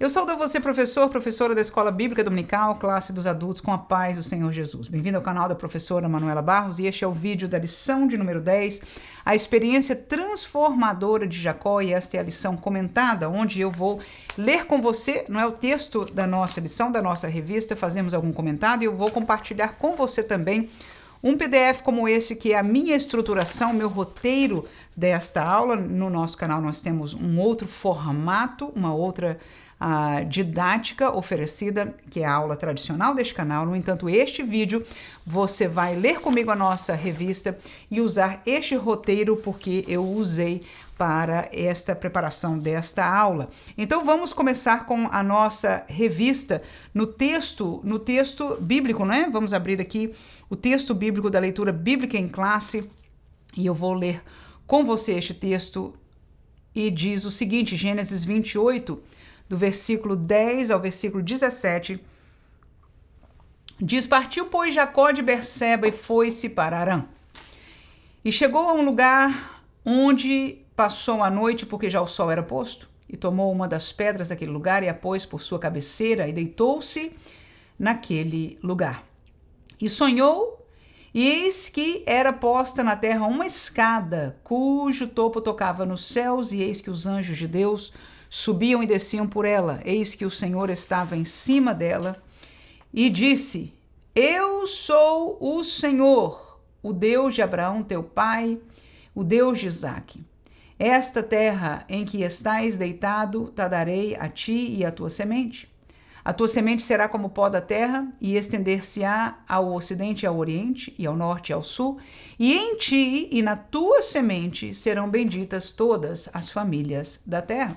Eu saúdo você, professor, professora da Escola Bíblica Dominical, classe dos adultos, com a paz do Senhor Jesus. Bem-vindo ao canal da professora Manuela Barros e este é o vídeo da lição de número 10, a experiência transformadora de Jacó, e esta é a lição comentada, onde eu vou ler com você, não é o texto da nossa lição, da nossa revista, fazemos algum comentário e eu vou compartilhar com você também um PDF como esse, que é a minha estruturação, meu roteiro desta aula. No nosso canal nós temos um outro formato, uma outra didática oferecida, que é a aula tradicional deste canal. No entanto, este vídeo você vai ler comigo a nossa revista e usar este roteiro porque eu usei para esta preparação desta aula. Então vamos começar com a nossa revista no texto bíblico, né? Vamos abrir aqui o texto bíblico da leitura bíblica em classe e eu vou ler com você este texto, e diz o seguinte: Gênesis 28, do versículo 10 ao versículo 17, diz: Partiu, pois, Jacó de Berseba e foi-se para Harã. E chegou a um lugar onde passou a noite, porque já o sol era posto, e tomou uma das pedras daquele lugar e a pôs por sua cabeceira e deitou-se naquele lugar. E sonhou, e eis que era posta na terra uma escada, cujo topo tocava nos céus, e eis que os anjos de Deus subiam e desciam por ela. Eis que o Senhor estava em cima dela e disse: Eu sou o Senhor, o Deus de Abraão, teu pai, o Deus de Isaque. Esta terra em que estás deitado, te darei a ti e à tua semente. A tua semente será como o pó da terra, e estender-se-á ao ocidente e ao oriente, e ao norte e ao sul, e em ti e na tua semente serão benditas todas as famílias da terra.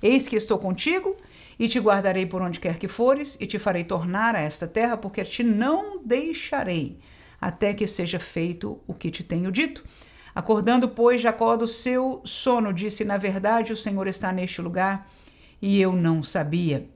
Eis que estou contigo, e te guardarei por onde quer que fores, e te farei tornar a esta terra, porque te não deixarei, até que seja feito o que te tenho dito. Acordando, pois, Jacó do seu sono, disse: Na verdade, o Senhor está neste lugar, e eu não sabia.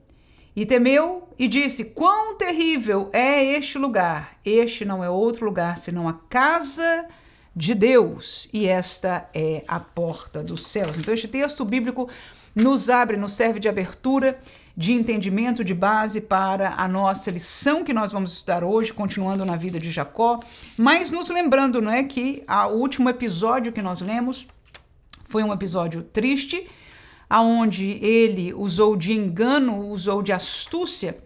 E temeu e disse: Quão terrível é este lugar! Este não é outro lugar, senão a casa de Deus, e esta é a porta dos céus. Então, este texto bíblico nos serve de abertura, de entendimento, de base para a nossa lição que nós vamos estudar hoje, continuando na vida de Jacó, mas nos lembrando, não é, que o último episódio que nós lemos foi um episódio triste, aonde ele usou de engano, usou de astúcia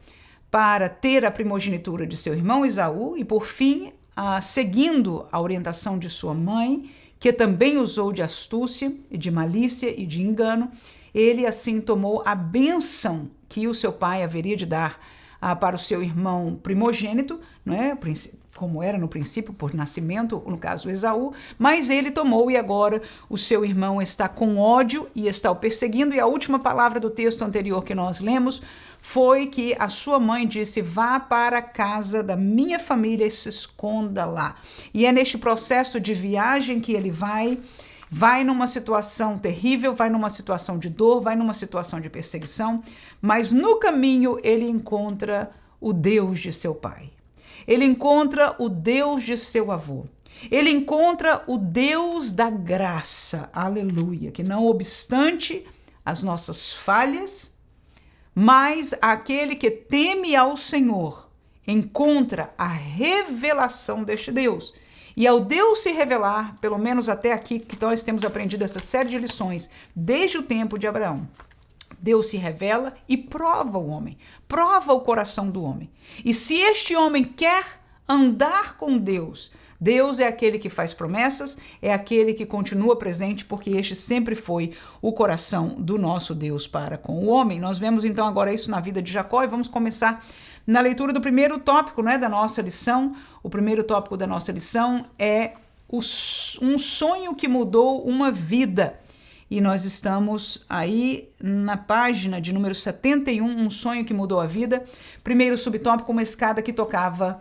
para ter a primogenitura de seu irmão Esaú, e por fim, seguindo a orientação de sua mãe, que também usou de astúcia, de malícia e de engano, ele assim tomou a bênção que o seu pai haveria de dar para o seu irmão primogênito, não é? Como era no princípio, por nascimento, no caso Esaú, mas ele tomou, e agora o seu irmão está com ódio e está o perseguindo. E a última palavra do texto anterior que nós lemos foi que a sua mãe disse: vá para a casa da minha família e se esconda lá. E é neste processo de viagem que ele vai numa situação terrível, vai numa situação de dor, vai numa situação de perseguição, mas no caminho ele encontra o Deus de seu pai. Ele encontra o Deus de seu avô. Ele encontra o Deus da graça, aleluia, que não obstante as nossas falhas, mas aquele que teme ao Senhor encontra a revelação deste Deus. E ao Deus se revelar, pelo menos até aqui que nós temos aprendido essa série de lições, desde o tempo de Abraão, Deus se revela e prova o homem, prova o coração do homem. E se este homem quer andar com Deus, Deus é aquele que faz promessas, é aquele que continua presente, porque este sempre foi o coração do nosso Deus para com o homem. Nós vemos então agora isso na vida de Jacó e vamos começar na leitura do primeiro tópico, né, da nossa lição. O primeiro tópico da nossa lição é um sonho que mudou uma vida. E nós estamos aí na página de número 71, um sonho que mudou a vida. Primeiro subtópico, uma escada que tocava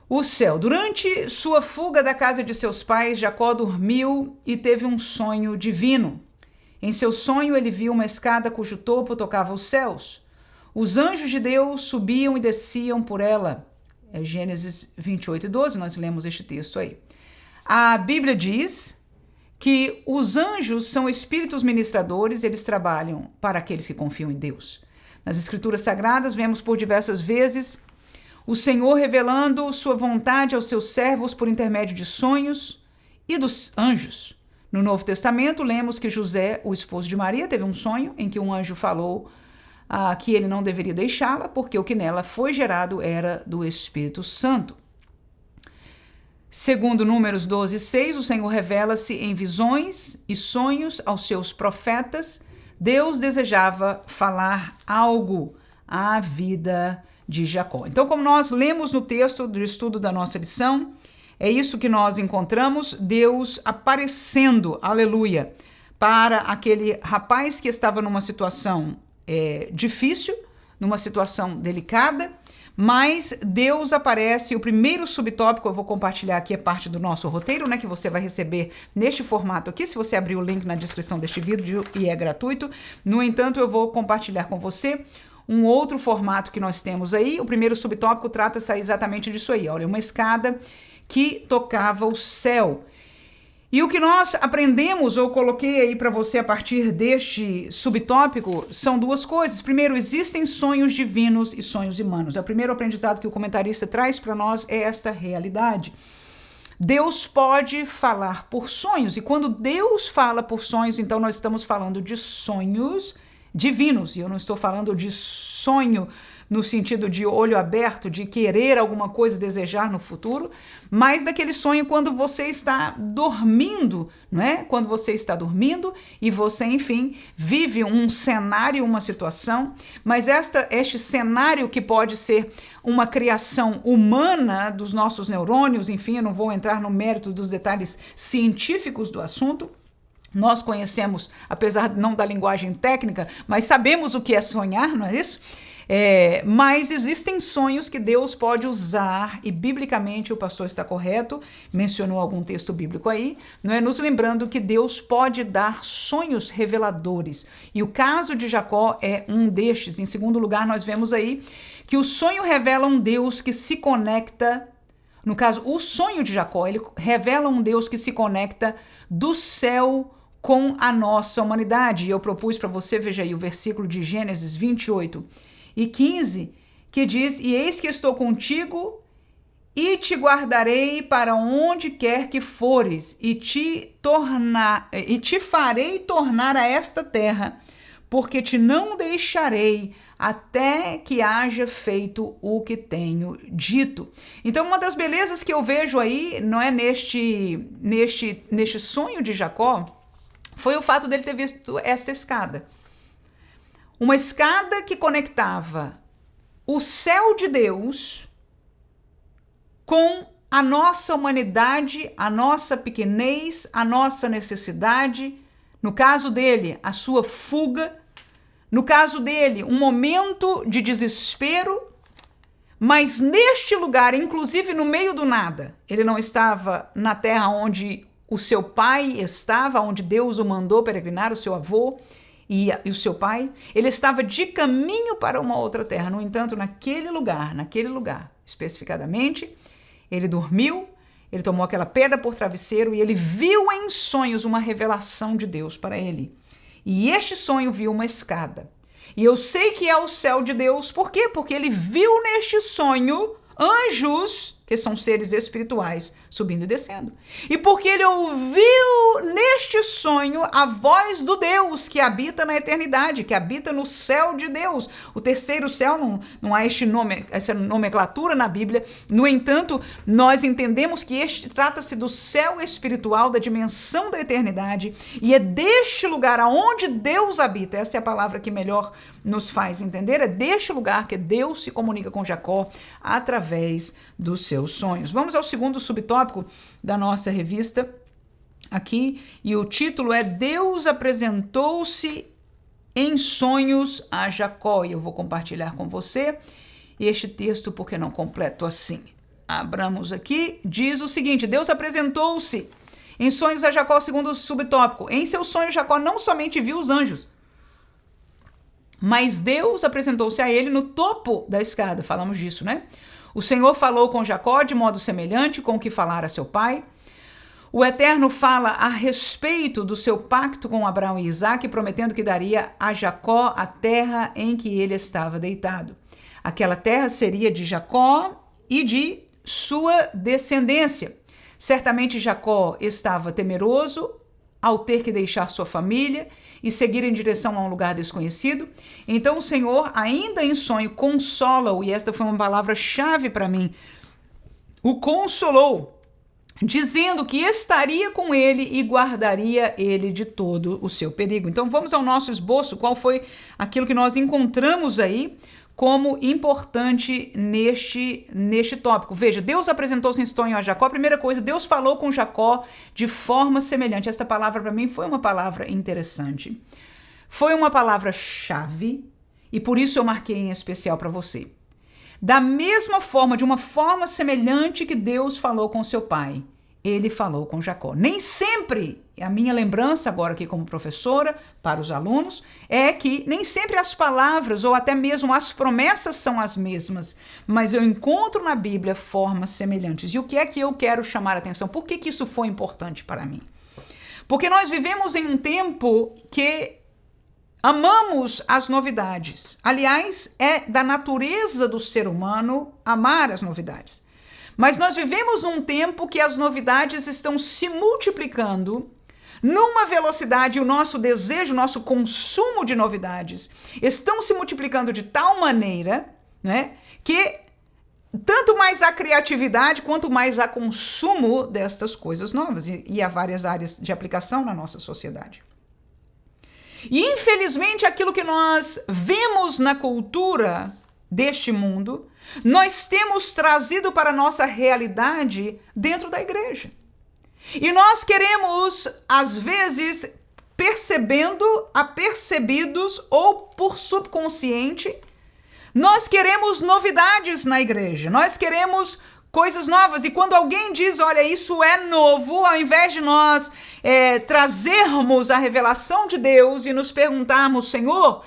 o céu. Durante sua fuga da casa de seus pais, Jacó dormiu e teve um sonho divino. Em seu sonho, ele viu uma escada cujo topo tocava os céus. Os anjos de Deus subiam e desciam por ela. É Gênesis 28 e 12, nós lemos este texto aí. A Bíblia diz que os anjos são espíritos ministradores, eles trabalham para aqueles que confiam em Deus. Nas Escrituras Sagradas, vemos por diversas vezes o Senhor revelando sua vontade aos seus servos por intermédio de sonhos e dos anjos. No Novo Testamento, lemos que José, o esposo de Maria, teve um sonho em que um anjo falou que ele não deveria deixá-la, porque o que nela foi gerado era do Espírito Santo. Segundo Números 12:6, o Senhor revela-se em visões e sonhos aos seus profetas. Deus desejava falar algo à vida de Jacó. Então, como nós lemos no texto do estudo da nossa lição, é isso que nós encontramos, Deus aparecendo, aleluia, para aquele rapaz que estava numa situação difícil, numa situação delicada, mas Deus aparece. O primeiro subtópico eu vou compartilhar aqui, é parte do nosso roteiro, né, que você vai receber neste formato aqui, se você abrir o link na descrição deste vídeo, e é gratuito. No entanto, eu vou compartilhar com você um outro formato que nós temos aí. O primeiro subtópico trata-se exatamente disso aí, olha, uma escada que tocava o céu. E o que nós aprendemos, ou coloquei aí para você a partir deste subtópico, são duas coisas. Primeiro, existem sonhos divinos e sonhos humanos. O primeiro aprendizado que o comentarista traz para nós é esta realidade. Deus pode falar por sonhos, e quando Deus fala por sonhos, então nós estamos falando de sonhos divinos, e eu não estou falando de sonho no sentido de olho aberto, de querer alguma coisa, desejar no futuro, mas daquele sonho quando você está dormindo, não é? Quando você está dormindo e você, enfim, vive um cenário, uma situação, mas este cenário que pode ser uma criação humana dos nossos neurônios, enfim, eu não vou entrar no mérito dos detalhes científicos do assunto. Nós conhecemos, apesar não da linguagem técnica, mas sabemos o que é sonhar, não é isso? Mas existem sonhos que Deus pode usar, e biblicamente o pastor está correto, mencionou algum texto bíblico aí, não é? Nos lembrando que Deus pode dar sonhos reveladores, e o caso de Jacó é um destes. Em segundo lugar, nós vemos aí que o sonho revela um Deus que se conecta, no caso, o sonho de Jacó, ele revela um Deus que se conecta do céu com a nossa humanidade. E eu propus para você, veja aí o versículo de Gênesis 28:15, que diz: "E eis que estou contigo e te guardarei para onde quer que fores, e te farei tornar a esta terra, porque te não deixarei até que haja feito o que tenho dito." Então, uma das belezas que eu vejo aí, não é, neste sonho de Jacó, foi o fato dele ter visto essa escada. Uma escada que conectava o céu de Deus com a nossa humanidade, a nossa pequenez, a nossa necessidade. No caso dele, a sua fuga. No caso dele, um momento de desespero. Mas neste lugar, inclusive no meio do nada, ele não estava na terra onde o seu pai estava, onde Deus o mandou peregrinar, o seu avô e o seu pai. Ele estava de caminho para uma outra terra. No entanto, naquele lugar especificadamente, ele dormiu, ele tomou aquela pedra por travesseiro e ele viu em sonhos uma revelação de Deus para ele. E este sonho viu uma escada. E eu sei que é o céu de Deus. Por quê? Porque ele viu neste sonho anjos, que são seres espirituais, subindo e descendo. E porque ele ouviu neste sonho a voz do Deus que habita na eternidade, que habita no céu de Deus. O terceiro céu, não há essa nomenclatura na Bíblia. No entanto, nós entendemos que este trata-se do céu espiritual, da dimensão da eternidade, e é deste lugar aonde Deus habita. Essa é a palavra que melhor nos faz entender. É deste lugar que Deus se comunica com Jacó através dos seus sonhos. Vamos ao segundo subtópico da nossa revista aqui, e o título é "Deus apresentou-se em sonhos a Jacó", e eu vou compartilhar com você este texto porque não completo assim. Abramos aqui, diz o seguinte: Deus apresentou-se em sonhos a Jacó, segundo o subtópico. Em seu sonho, Jacó não somente viu os anjos, mas Deus apresentou-se a ele no topo da escada. Falamos disso, né? O Senhor falou com Jacó de modo semelhante com o que falara seu pai. O Eterno fala a respeito do seu pacto com Abraão e Isaque, prometendo que daria a Jacó a terra em que ele estava deitado. Aquela terra seria de Jacó e de sua descendência. Certamente Jacó estava temeroso ao ter que deixar sua família e seguir em direção a um lugar desconhecido. Então o Senhor, ainda em sonho, consola-o, e esta foi uma palavra-chave para mim, o consolou, dizendo que estaria com ele e guardaria ele de todo o seu perigo. Então vamos ao nosso esboço, qual foi aquilo que nós encontramos aí como importante neste tópico. Veja, Deus apresentou-se em sonho a Jacó. A primeira coisa, Deus falou com Jacó de forma semelhante. Esta palavra para mim foi uma palavra interessante. Foi uma palavra-chave e por isso eu marquei em especial para você. Da mesma forma, de uma forma semelhante que Deus falou com seu pai, ele falou com Jacó. Nem sempre, a minha lembrança agora aqui como professora, para os alunos, é que nem sempre as palavras ou até mesmo as promessas são as mesmas, mas eu encontro na Bíblia formas semelhantes. E o que é que eu quero chamar a atenção? Por que isso foi importante para mim? Porque nós vivemos em um tempo que amamos as novidades. Aliás, é da natureza do ser humano amar as novidades. Mas nós vivemos num tempo que as novidades estão se multiplicando numa velocidade, o nosso desejo, o nosso consumo de novidades estão se multiplicando de tal maneira, né, que tanto mais há criatividade, quanto mais há consumo destas coisas novas. E há várias áreas de aplicação na nossa sociedade. E infelizmente aquilo que nós vemos na cultura deste mundo, nós temos trazido para a nossa realidade dentro da igreja. E nós queremos, às vezes, apercebidos ou por subconsciente, nós queremos novidades na igreja, nós queremos coisas novas. E quando alguém diz, olha, isso é novo, ao invés de nós trazermos a revelação de Deus e nos perguntarmos, Senhor,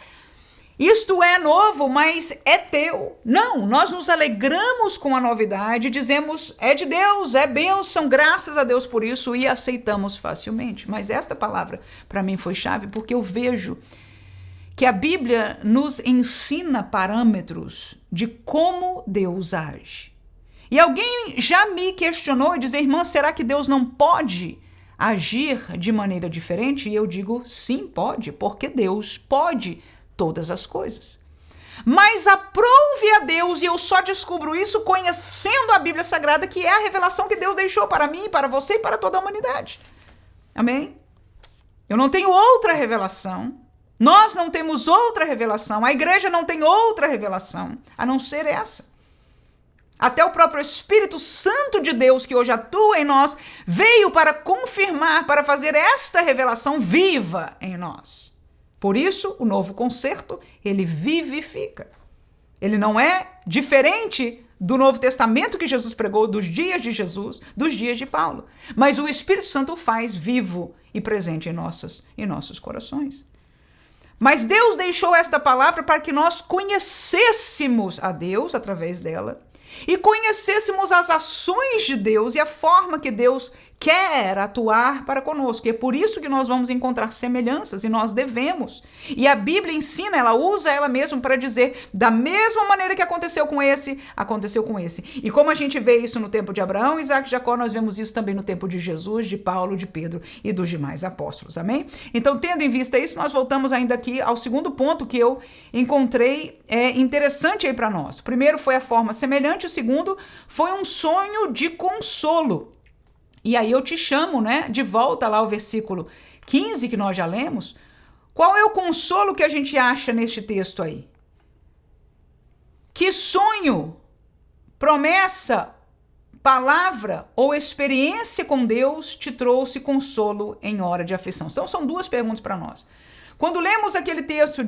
isto é novo, mas é teu. Não, nós nos alegramos com a novidade, dizemos, é de Deus, é bênção, graças a Deus por isso, e aceitamos facilmente. Mas esta palavra para mim foi chave, porque eu vejo que a Bíblia nos ensina parâmetros de como Deus age. E alguém já me questionou e dizer, irmã, será que Deus não pode agir de maneira diferente? E eu digo, sim, pode, porque Deus pode todas as coisas. Mas aprove a Deus, e eu só descubro isso conhecendo a Bíblia Sagrada, que é a revelação que Deus deixou para mim, para você e para toda a humanidade. Amém? Eu não tenho outra revelação. Nós não temos outra revelação. A igreja não tem outra revelação, a não ser essa. Até o próprio Espírito Santo de Deus, que hoje atua em nós, veio para confirmar, para fazer esta revelação viva em nós. Por isso, o novo concerto, ele vivifica. Ele não é diferente do Novo Testamento que Jesus pregou, dos dias de Jesus, dos dias de Paulo. Mas o Espírito Santo o faz vivo e presente em nossos corações. Mas Deus deixou esta palavra para que nós conhecêssemos a Deus através dela e conhecêssemos as ações de Deus e a forma que Deus quer atuar para conosco. E é por isso que nós vamos encontrar semelhanças e nós devemos. E a Bíblia ensina, ela usa ela mesma para dizer, da mesma maneira que aconteceu com esse, aconteceu com esse. E como a gente vê isso no tempo de Abraão, Isaque e Jacó, nós vemos isso também no tempo de Jesus, de Paulo, de Pedro e dos demais apóstolos. Amém? Então, tendo em vista isso, nós voltamos ainda aqui ao segundo ponto que eu encontrei interessante aí para nós. O primeiro foi a forma semelhante, o segundo foi um sonho de consolo. E aí eu te chamo, né, de volta lá ao versículo 15 que nós já lemos. Qual é o consolo que a gente acha neste texto aí? Que sonho, promessa, palavra ou experiência com Deus te trouxe consolo em hora de aflição? Então são duas perguntas para nós. Quando lemos aquele texto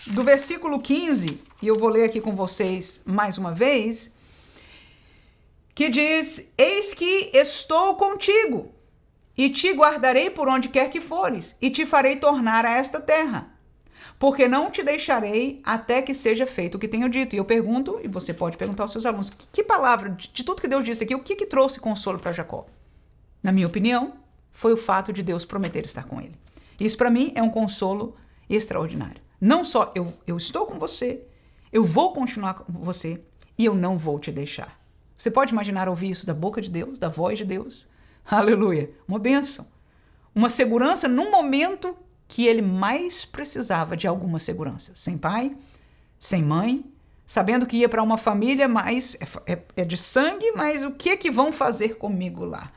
do versículo 15, e eu vou ler aqui com vocês mais uma vez, que diz, eis que estou contigo, e te guardarei por onde quer que fores, e te farei tornar a esta terra, porque não te deixarei até que seja feito o que tenho dito. E eu pergunto, e você pode perguntar aos seus alunos, que palavra, de tudo que Deus disse aqui, o que trouxe consolo para Jacó? na minha opinião, foi o fato de Deus prometer estar com ele. Isso para mim é um consolo extraordinário. Não só eu estou com você, eu vou continuar com você e eu não vou te deixar. Você pode imaginar ouvir isso da boca de Deus, da voz de Deus? Aleluia! Uma bênção. Uma segurança num momento que ele mais precisava de alguma segurança. Sem pai, sem mãe, sabendo que ia para uma família, mas é de sangue, mas o que vão fazer comigo lá?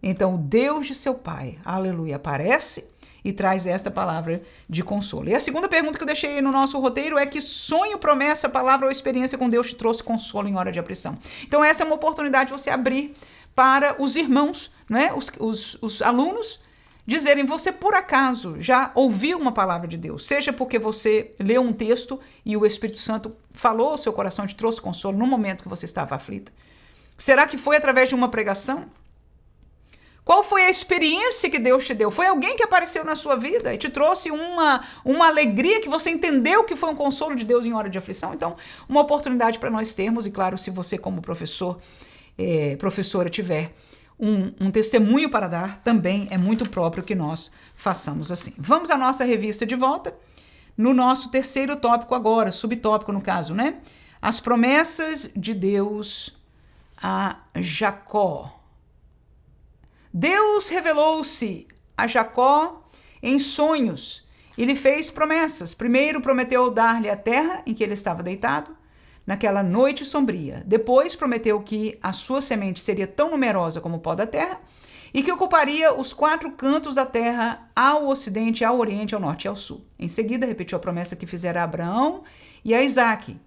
Então o Deus de seu pai, aleluia, aparece e traz esta palavra de consolo. E a segunda pergunta que eu deixei no nosso roteiro é: que sonho, promessa, palavra ou experiência com Deus te trouxe consolo em hora de aflição? Então essa é uma oportunidade de você abrir para os irmãos, né, os alunos, dizerem: você por acaso já ouviu uma palavra de Deus? Seja porque você leu um texto e o Espírito Santo falou ao seu coração, te trouxe consolo no momento que você estava aflita. Será que foi através de uma pregação? Qual foi a experiência que Deus te deu? Foi alguém que apareceu na sua vida e te trouxe uma alegria que você entendeu que foi um consolo de Deus em hora de aflição? Então, uma oportunidade para nós termos, e claro, se você como professora tiver um testemunho para dar, também é muito próprio que nós façamos assim. Vamos à nossa revista de volta, no nosso terceiro tópico agora, subtópico no caso, né? As promessas de Deus a Jacó. Deus revelou-se a Jacó em sonhos e lhe fez promessas. Primeiro prometeu dar-lhe a terra em que ele estava deitado, naquela noite sombria. Depois prometeu que a sua semente seria tão numerosa como o pó da terra e que ocuparia os 4 cantos da terra, ao ocidente, ao oriente, ao norte e ao sul. Em seguida, repetiu a promessa que fizera a Abraão e a Isaque.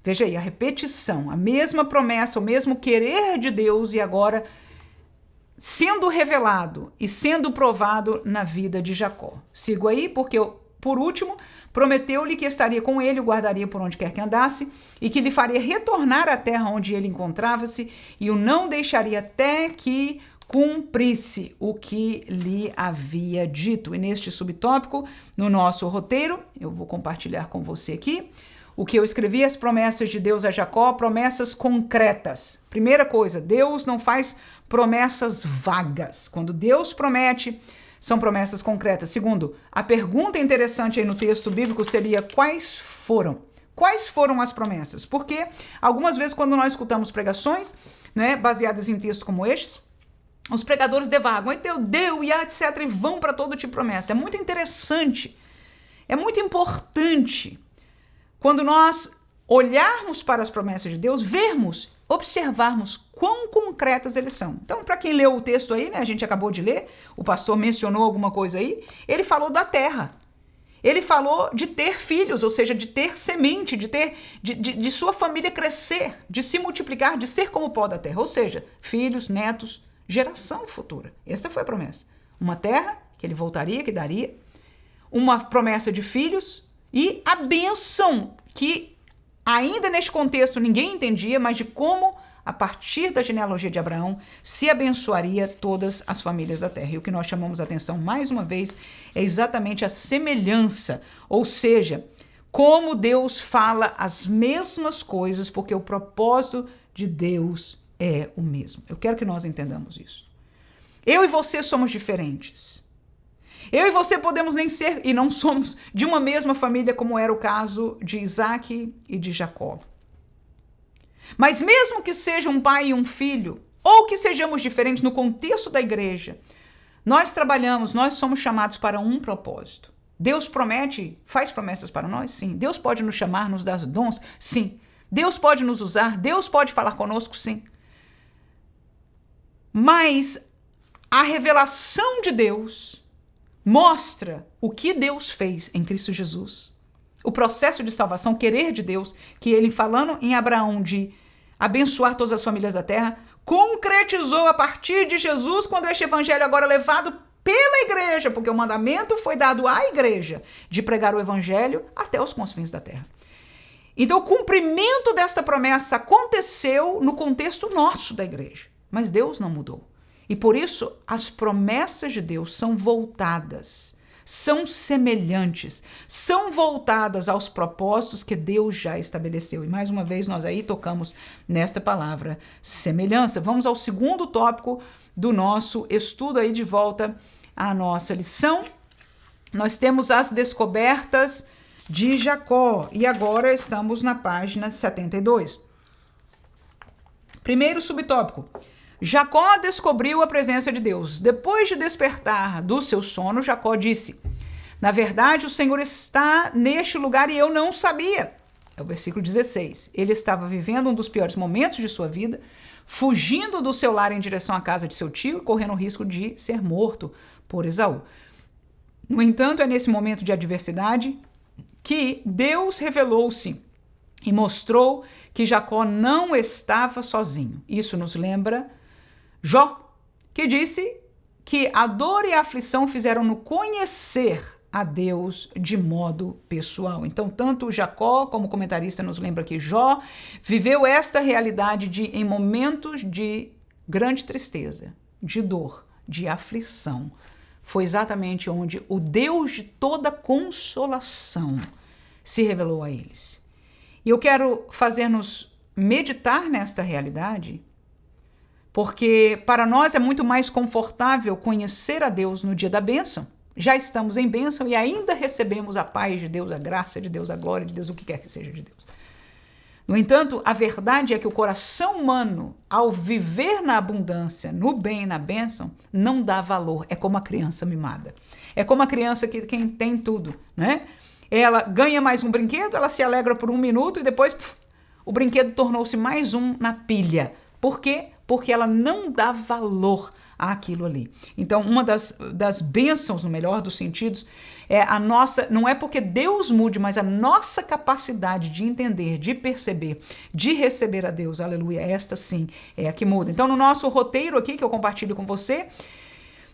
Veja aí, a repetição, a mesma promessa, o mesmo querer de Deus e agora sendo revelado e sendo provado na vida de Jacó. Sigo aí porque, por último, prometeu-lhe que estaria com ele, o guardaria por onde quer que andasse e que lhe faria retornar à terra onde ele encontrava-se e o não deixaria até que cumprisse o que lhe havia dito. E neste subtópico, no nosso roteiro, eu vou compartilhar com você aqui, o que eu escrevi: as promessas de Deus a Jacó, promessas concretas. Primeira coisa, Deus não faz promessas vagas. Quando Deus promete, são promessas concretas. Segundo, a pergunta interessante aí no texto bíblico seria: quais foram? Quais foram as promessas? Porque algumas vezes quando nós escutamos pregações, né, baseadas em textos como estes, os pregadores devagam, e deu, e etc, e vão para todo tipo de promessa. É muito interessante, é muito importante quando nós olharmos para as promessas de Deus, observarmos quão concretas eles são. Então, para quem leu o texto aí, né, a gente acabou de ler, o pastor mencionou alguma coisa aí, ele falou da terra. Ele falou de ter filhos, ou seja, de ter semente, de sua família crescer, de se multiplicar, de ser como o pó da terra. Ou seja, filhos, netos, geração futura. Essa foi a promessa. Uma terra que ele voltaria, que daria, uma promessa de filhos e a bênção que ainda neste contexto ninguém entendia, mas de como, a partir da genealogia de Abraão, se abençoaria todas as famílias da terra. E o que nós chamamos a atenção, mais uma vez, é exatamente a semelhança, ou seja, como Deus fala as mesmas coisas, porque o propósito de Deus é o mesmo. Eu quero que nós entendamos isso. Eu e você somos diferentes. Eu e você podemos nem ser, e não somos, de uma mesma família, como era o caso de Isaque e de Jacó. Mas mesmo que seja um pai e um filho, ou que sejamos diferentes no contexto da igreja, nós somos chamados para um propósito. Deus promete, faz promessas para nós? Sim. Deus pode nos chamar, nos dar dons? Sim. Deus pode nos usar? Deus pode falar conosco? Sim. Mas a revelação de Deus mostra o que Deus fez em Cristo Jesus. O processo de salvação, o querer de Deus, que ele, falando em Abraão de abençoar todas as famílias da terra, concretizou a partir de Jesus, quando este evangelho agora é levado pela igreja, porque o mandamento foi dado à igreja de pregar o evangelho até os confins da terra. Então, o cumprimento dessa promessa aconteceu no contexto nosso da igreja, mas Deus não mudou. E por isso, as promessas de Deus são voltadas, são semelhantes, são voltadas aos propósitos que Deus já estabeleceu. E mais uma vez nós aí tocamos nesta palavra semelhança. Vamos ao segundo tópico do nosso estudo aí de volta à nossa lição. Nós temos as descobertas de Jacó e agora estamos na página 72. Primeiro subtópico. Jacó descobriu a presença de Deus. Depois de despertar do seu sono, Jacó disse: na verdade, o Senhor está neste lugar e eu não sabia. É o versículo 16. Ele estava vivendo um dos piores momentos de sua vida, fugindo do seu lar em direção à casa de seu tio e correndo o risco de ser morto por Esaú. No entanto, é nesse momento de adversidade que Deus revelou-se e mostrou que Jacó não estava sozinho. Isso nos lembra Jó, que disse que a dor e a aflição fizeram-no conhecer a Deus de modo pessoal. Então, tanto Jacó como o comentarista nos lembra que Jó viveu esta realidade em momentos de grande tristeza, de dor, de aflição. Foi exatamente onde o Deus de toda consolação se revelou a eles. E eu quero fazer-nos meditar nesta realidade, porque para nós é muito mais confortável conhecer a Deus no dia da bênção. Já estamos em bênção e ainda recebemos a paz de Deus, a graça de Deus, a glória de Deus, o que quer que seja de Deus. No entanto, a verdade é que o coração humano, ao viver na abundância, no bem, na bênção, não dá valor. É como a criança mimada. É como a criança quem tem tudo, né? Ela ganha mais um brinquedo, ela se alegra por um minuto e depois o brinquedo tornou-se mais um na pilha. Por quê? Porque ela não dá valor àquilo ali. Então, uma das bênçãos, no melhor dos sentidos, é a nossa, não é porque Deus mude, mas a nossa capacidade de entender, de perceber, de receber a Deus, aleluia, esta sim é a que muda. Então, no nosso roteiro aqui, que eu compartilho com você,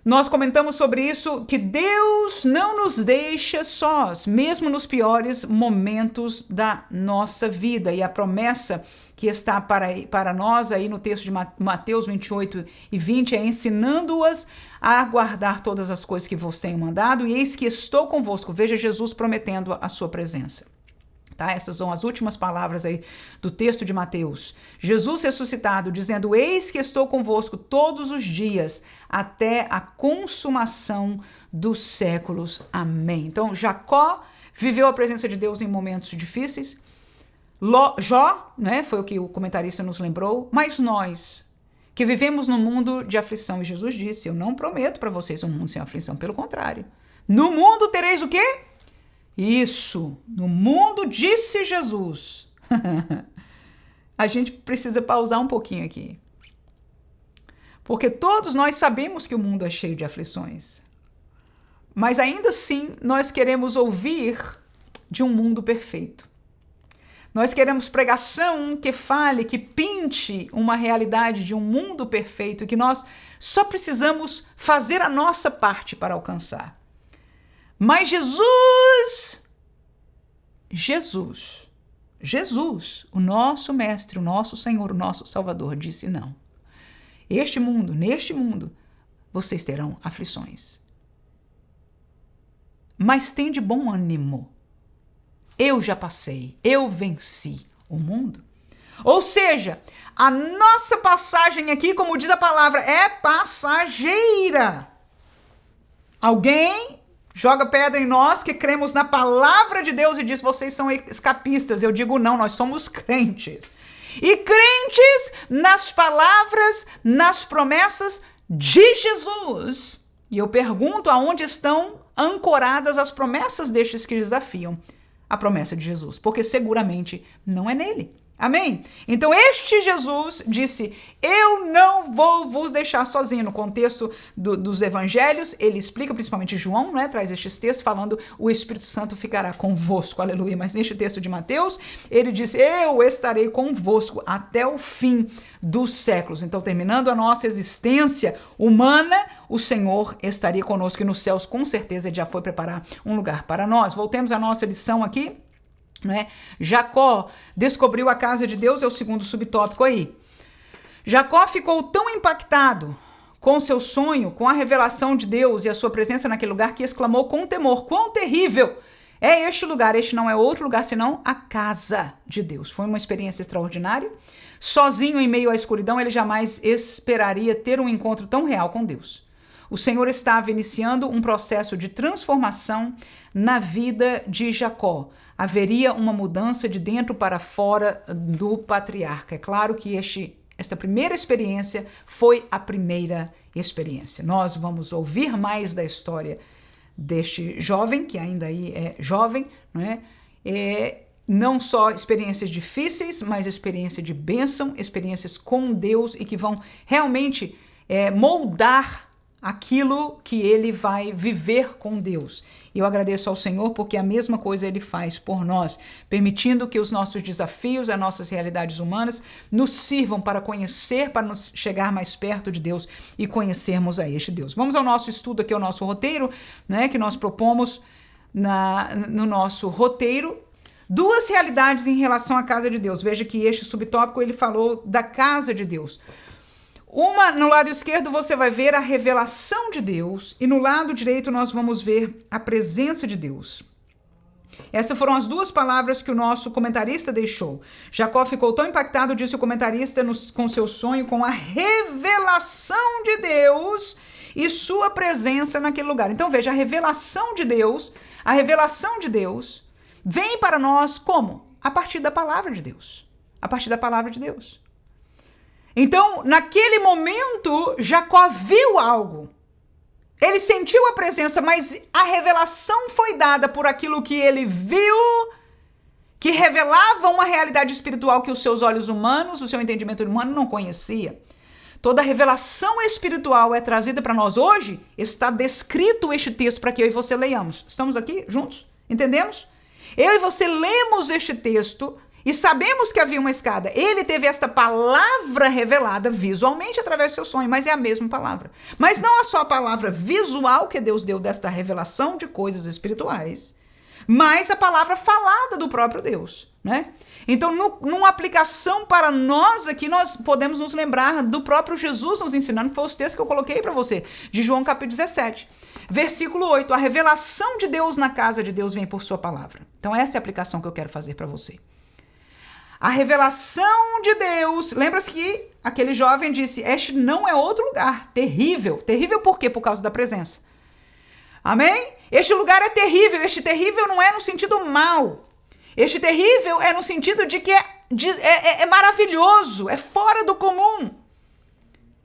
nós comentamos sobre isso, que Deus não nos deixa sós, mesmo nos piores momentos da nossa vida. E a promessa que está para nós aí no texto de Mateus 28 e 20 é ensinando-as a guardar todas as coisas que vos tenho mandado, e eis que estou convosco. Veja Jesus prometendo a sua presença. Tá? Essas são as últimas palavras aí do texto de Mateus. Jesus ressuscitado, dizendo: eis que estou convosco todos os dias, até a consumação dos séculos. Amém. Então, Jacó viveu a presença de Deus em momentos difíceis. Jó, né, foi o que o comentarista nos lembrou, mas nós, que vivemos num mundo de aflição, e Jesus disse: eu não prometo para vocês um mundo sem aflição, pelo contrário. No mundo tereis o quê? Isso, no mundo, disse Jesus. A gente precisa pausar um pouquinho aqui. Porque todos nós sabemos que o mundo é cheio de aflições. Mas ainda assim, nós queremos ouvir de um mundo perfeito. Nós queremos pregação que fale, que pinte uma realidade de um mundo perfeito que nós só precisamos fazer a nossa parte para alcançar. Mas Jesus, o nosso mestre, o nosso Senhor, o nosso Salvador, disse: não. Neste mundo, vocês terão aflições. Mas tem de bom ânimo. Eu já passei, eu venci o mundo. Ou seja, a nossa passagem aqui, como diz a palavra, é passageira. Alguém joga pedra em nós que cremos na palavra de Deus e diz: vocês são escapistas. Eu digo: não, nós somos crentes. E crentes nas palavras, nas promessas de Jesus. E eu pergunto: aonde estão ancoradas as promessas destes que desafiam a promessa de Jesus? Porque seguramente não é nele. Amém? Então este Jesus disse: eu não vou vos deixar sozinho. No contexto dos evangelhos, ele explica, principalmente João, né, traz estes textos falando: o Espírito Santo ficará convosco, aleluia. Mas neste texto de Mateus, ele diz: eu estarei convosco até o fim dos séculos. Então, terminando a nossa existência humana, o Senhor estaria conosco, e nos céus, com certeza, ele já foi preparar um lugar para nós. Voltemos à nossa lição aqui. Né? Jacó descobriu a casa de Deus, é o segundo subtópico aí. Jacó ficou tão impactado com seu sonho, com a revelação de Deus e a sua presença naquele lugar, que exclamou com temor: quão terrível é este lugar! Este não é outro lugar senão a casa de Deus. Foi uma experiência extraordinária. Sozinho em meio à escuridão, ele jamais esperaria ter um encontro tão real com Deus. O Senhor estava iniciando um processo de transformação na vida de Jacó. Haveria uma mudança de dentro para fora do patriarca. É claro que esta primeira experiência foi a primeira experiência. Nós vamos ouvir mais da história deste jovem, que ainda aí é jovem, não é? Não só experiências difíceis, mas experiência de bênção, experiências com Deus e que vão realmente moldar aquilo que ele vai viver com Deus. E eu agradeço ao Senhor porque a mesma coisa ele faz por nós, permitindo que os nossos desafios, as nossas realidades humanas nos sirvam para conhecer, para nos chegar mais perto de Deus e conhecermos a este Deus. Vamos ao nosso estudo aqui, ao nosso roteiro, né, que nós propomos no nosso roteiro. Duas realidades em relação à casa de Deus. Veja que este subtópico ele falou da casa de Deus. Uma, no lado esquerdo você vai ver a revelação de Deus e no lado direito nós vamos ver a presença de Deus. Essas foram as duas palavras que o nosso comentarista deixou. Jacó ficou tão impactado, disse o comentarista, com seu sonho, com a revelação de Deus e sua presença naquele lugar. Então veja, a revelação de Deus vem para nós como? A partir da palavra de Deus. A partir da palavra de Deus. Então, naquele momento, Jacó viu algo. Ele sentiu a presença, mas a revelação foi dada por aquilo que ele viu, que revelava uma realidade espiritual que os seus olhos humanos, o seu entendimento humano não conhecia. Toda a revelação espiritual é trazida para nós hoje. Está descrito este texto para que eu e você leiamos. Estamos aqui juntos? Entendemos? Eu e você lemos este texto e sabemos que havia uma escada. Ele teve esta palavra revelada visualmente através do seu sonho, mas é a mesma palavra. Mas não é só a palavra visual que Deus deu desta revelação de coisas espirituais, mas a palavra falada do próprio Deus, né? Então, numa aplicação para nós aqui, nós podemos nos lembrar do próprio Jesus nos ensinando, que foi os textos que eu coloquei para você, de João capítulo 17. Versículo 8, a revelação de Deus na casa de Deus vem por sua palavra. Então, essa é a aplicação que eu quero fazer para você. A revelação de Deus, lembra-se que aquele jovem disse, este não é outro lugar, terrível. Terrível por quê? Por causa da presença. Amém? Este lugar é terrível, este terrível não é no sentido mal. Este terrível é no sentido de que é maravilhoso, é fora do comum.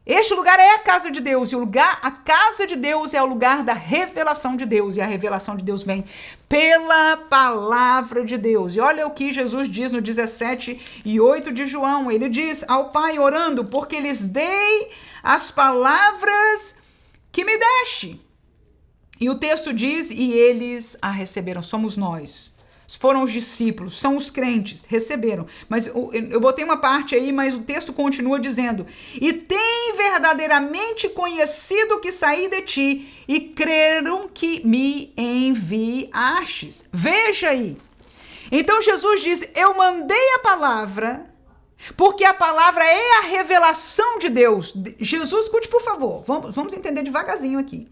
Este lugar é a casa de Deus, e a casa de Deus é o lugar da revelação de Deus, e a revelação de Deus vem pela palavra de Deus. E olha o que Jesus diz no 17:8 de João, ele diz ao Pai orando, porque lhes dei as palavras que me deste. E o texto diz, e eles a receberam, somos nós. Foram os discípulos, são os crentes, receberam. Mas eu botei uma parte aí, mas o texto continua dizendo, e tem verdadeiramente conhecido que saí de ti, e creram que me enviastes. Veja aí. Então Jesus diz, eu mandei a palavra, porque a palavra é a revelação de Deus. Jesus, escute por favor, vamos entender devagarzinho aqui.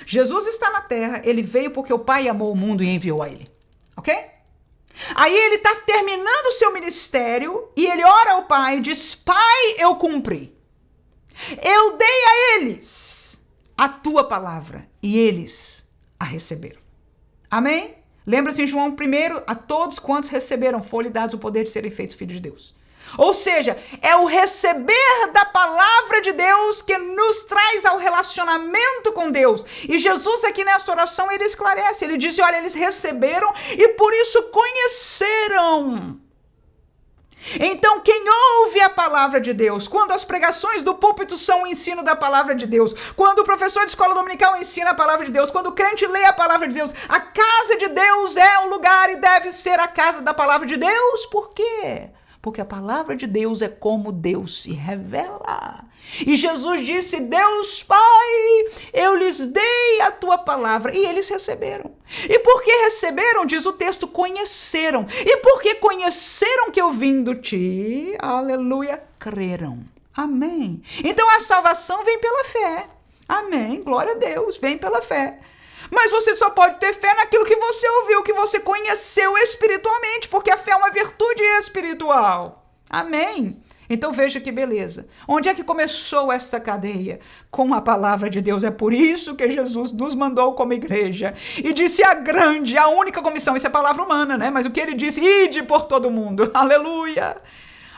Jesus está na terra, ele veio porque o Pai amou o mundo e enviou a ele. Ok? Aí ele está terminando o seu ministério e ele ora ao Pai e diz, Pai, eu cumpri. Eu dei a eles a tua palavra e eles a receberam. Amém? Lembra-se em João 1, a todos quantos receberam, foi-lhe dados o poder de serem feitos filhos de Deus. Ou seja, é o receber da palavra de Deus que nos traz ao relacionamento com Deus. E Jesus aqui nessa oração, ele esclarece, ele diz, olha, eles receberam e por isso conheceram. Então, quem ouve a palavra de Deus, quando as pregações do púlpito são o ensino da palavra de Deus, quando o professor de escola dominical ensina a palavra de Deus, quando o crente lê a palavra de Deus, a casa de Deus é o lugar e deve ser a casa da palavra de Deus. Por quê? Porque a palavra de Deus é como Deus se revela. E Jesus disse, Deus Pai, eu lhes dei a tua palavra. E eles receberam. E porque receberam, diz o texto, conheceram. E porque conheceram que eu vim do ti, aleluia, creram. Amém. Então a salvação vem pela fé. Amém. Glória a Deus, vem pela fé. Mas você só pode ter fé naquilo que você ouviu, que você conheceu espiritualmente, porque a fé é uma virtude espiritual. Amém. Então veja que beleza. Onde é que começou esta cadeia? Com a palavra de Deus. É por isso que Jesus nos mandou como igreja. E disse a grande, a única comissão. Isso é palavra humana, né? Mas o que ele disse? Ide por todo mundo. Aleluia.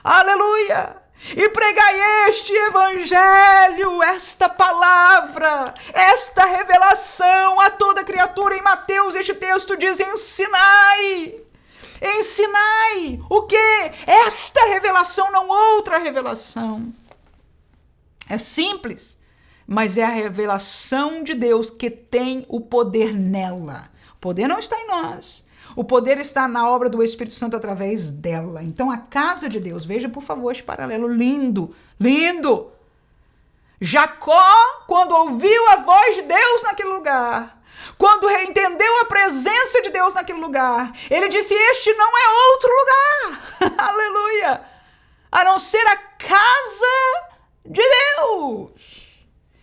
Aleluia. E pregai este evangelho, esta palavra, esta revelação a toda criatura. Em Mateus, este texto diz: ensinai. Ensinai o quê? Esta revelação, não outra revelação. É simples, mas é a revelação de Deus que tem o poder nela. O poder não está em nós. O poder está na obra do Espírito Santo através dela. Então a casa de Deus, veja por favor esse paralelo lindo, lindo. Jacó, quando ouviu a voz de Deus naquele lugar, quando entendeu a presença de Deus naquele lugar, ele disse: este não é outro lugar, aleluia, a não ser a casa de Deus.